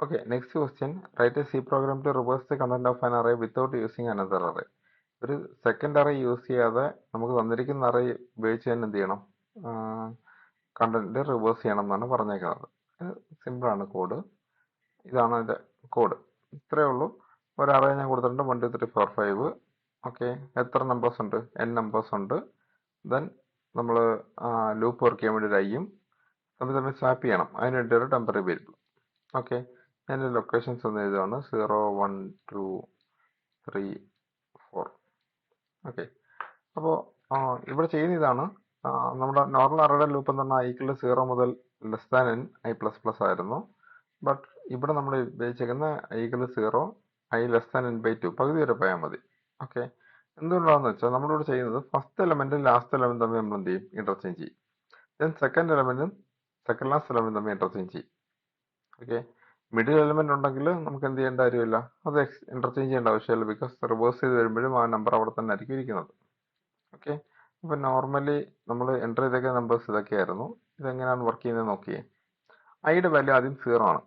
Okay, next question. Write a C program to reverse the content of an array without using another array. ഒരു second array use ചെയ്യാതെ നമുക്ക് തന്നിരിക്കുന്ന array ഉപയോഗിച്ച് തന്നെ എന്ത് ചെയ്യണം, കണ്ടന്റ് റിവേഴ്സ് ചെയ്യണം എന്നാണ് പറഞ്ഞേക്കുന്നത്. സിമ്പിളാണ് കോഡ്. ഇതാണ് അതിൻ്റെ കോഡ്. ഇത്രയേ ഉള്ളൂ. ഒരു അറേ ഞാൻ കൊടുത്തിട്ടുണ്ട് 1 2 3 4 5. ഓക്കെ, എത്ര നമ്പേഴ്സ് ഉണ്ട്? n നമ്പേഴ്സ് ഉണ്ട്. ദെൻ നമ്മൾ ലൂപ്പ് വർക്ക് ചെയ്യാൻ വേണ്ടി ഒരു ഐയും തമ്മിൽ സ്വാപ്പ് ചെയ്യണം. അതിന് വേണ്ടി ഒരു ടെമ്പററി വേരിയബിൾ. ഓക്കെ, അതിൻ്റെ ലൊക്കേഷൻസ് ഒന്ന് എഴുതുകയാണ് 0 1 2 3 4. ഓക്കെ, അപ്പോൾ ഇവിടെ ചെയ്യുന്ന ഇതാണ്. നമ്മുടെ നോർമൽ അറേയുടെ ലൂപ്പ് എന്ന് പറഞ്ഞാൽ ഐക്കുള്ള 0 മുതൽ n i++ ആയിരുന്നു. ബട്ട് ഇവിടെ നമ്മൾ ഉപയോഗിച്ചിരിക്കുന്ന ഐക്കുള്ള 0 i<n/2 പകുതി വരെ പോയാൽ മതി. ഓക്കെ, എന്തുകൊണ്ടാണെന്ന് വെച്ചാൽ നമ്മളിവിടെ ചെയ്യുന്നത് ഫസ്റ്റ് എലമെന്റും ലാസ്റ്റ് എലമെന്റ് തമ്മിൽ നമ്മൾ എന്ത് ചെയ്യും, ഇന്റർചേഞ്ച് ചെയ്യും. ദെൻ സെക്കൻഡ് എലമെന്റും സെക്കൻഡ് ലാസ്റ്റ് എലമെന്റ് തമ്മിൽ ഇന്റർചേഞ്ച് ചെയ്യും. ഓക്കെ, മിഡിൽ എലമെന്റ് ഉണ്ടെങ്കിൽ നമുക്ക് എന്ത് ചെയ്യേണ്ട കാര്യമില്ല, അത് ഇന്റർചേഞ്ച് ചെയ്യേണ്ട ആവശ്യമില്ല. ബിക്കോസ് റിവേഴ്സ് ചെയ്ത് വരുമ്പോഴും ആ നമ്പർ അവിടെ തന്നെ ആയിരിക്കും ഇരിക്കുന്നത്. ഓക്കെ, അപ്പോൾ നോർമലി നമ്മൾ എൻ്റർ ചെയ്തൊക്കെ നമ്പേഴ്സ് ഇതൊക്കെയായിരുന്നു. ഇതെങ്ങനെയാണ് വർക്ക് ചെയ്യുന്നത് നോക്കിയേ. ഐയുടെ വാല്യൂ ആദ്യം 0 ആണ്.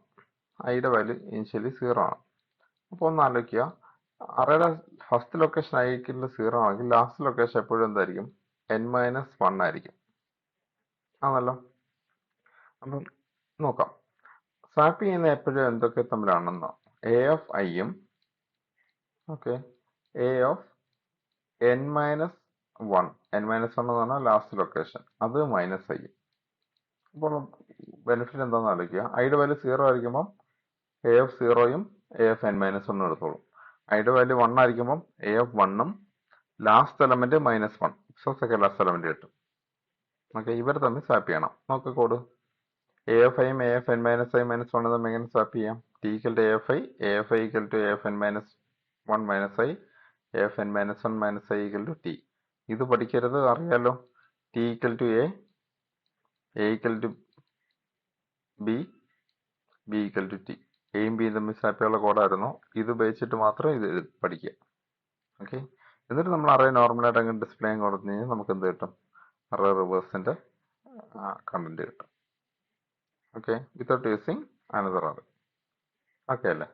ഐയുടെ വാല്യൂ ഇനിഷ്യലി 0 ആണ്. അപ്പോൾ ഒന്ന് ആലോചിക്കുക, അറേയുടെ ഫസ്റ്റ് ലൊക്കേഷൻ ഐക്കുള്ള 0 ആണെങ്കിൽ ലാസ്റ്റ് ലൊക്കേഷൻ എപ്പോഴും എന്തായിരിക്കും, n-1 ആയിരിക്കും. ആണല്ലോ. അപ്പം നോക്കാം, സ്വാപ്പ് ചെയ്യുന്ന എപ്പോഴും എന്തൊക്കെ തമ്മിലാണെന്നോ, എ ഓഫ് ഐയും ഓക്കെ എ ഓഫ് n-1 എന്ന് പറഞ്ഞാൽ ലാസ്റ്റ് ലൊക്കേഷൻ, അത് മൈനസ് ഐ. അപ്പോൾ ബെനിഫിറ്റ് എന്താണെന്ന് ആലോചിക്കുക. ഐയുടെ വാല്യൂ 0 ആയിരിക്കുമ്പം എ ഓഫ് 0യും എ ഓഫ് n-1 എടുത്തോളും. ഐയുടെ വാല്യൂ 1 ആയിരിക്കുമ്പം എ ഓഫ് 1ഉം last element -1, so second last element കിട്ടും. ഓക്കെ, ഇവർ തമ്മിൽ സ്വാപ്പ് ചെയ്യണം. നോക്ക് കോഡ്. എ ഓഫ് ഐയും എ ഓഫ് n-i -1 തമ്മിൽ എങ്ങനെ സ്വാപ്പ് ചെയ്യാം? T equal to A of I equal to A of n-1 minus I, A of n-1 minus I equal to T. ഇത് പഠിക്കരുത്, അറിയാലോ. T equal to A equal to B equal to T. എയും ബിയും തമ്മിൽ swap ചെയ്യാനുള്ള കോഡായിരുന്നു. ഇത് ഉപയോഗിച്ചിട്ട് മാത്രം ഇത് പഠിക്കുക. ഓക്കെ, എന്നിട്ട് നമ്മൾ അറേ നോർമലായിട്ട് അങ്ങനെ ഡിസ്പ്ലേ കൊടുത്തു കഴിഞ്ഞാൽ നമുക്ക് എന്ത് കിട്ടും, അറേ റിവേഴ്സിന്റെ കണ്ടന്റ് കിട്ടും. Okay, without using another array. Okay അല്ലേ?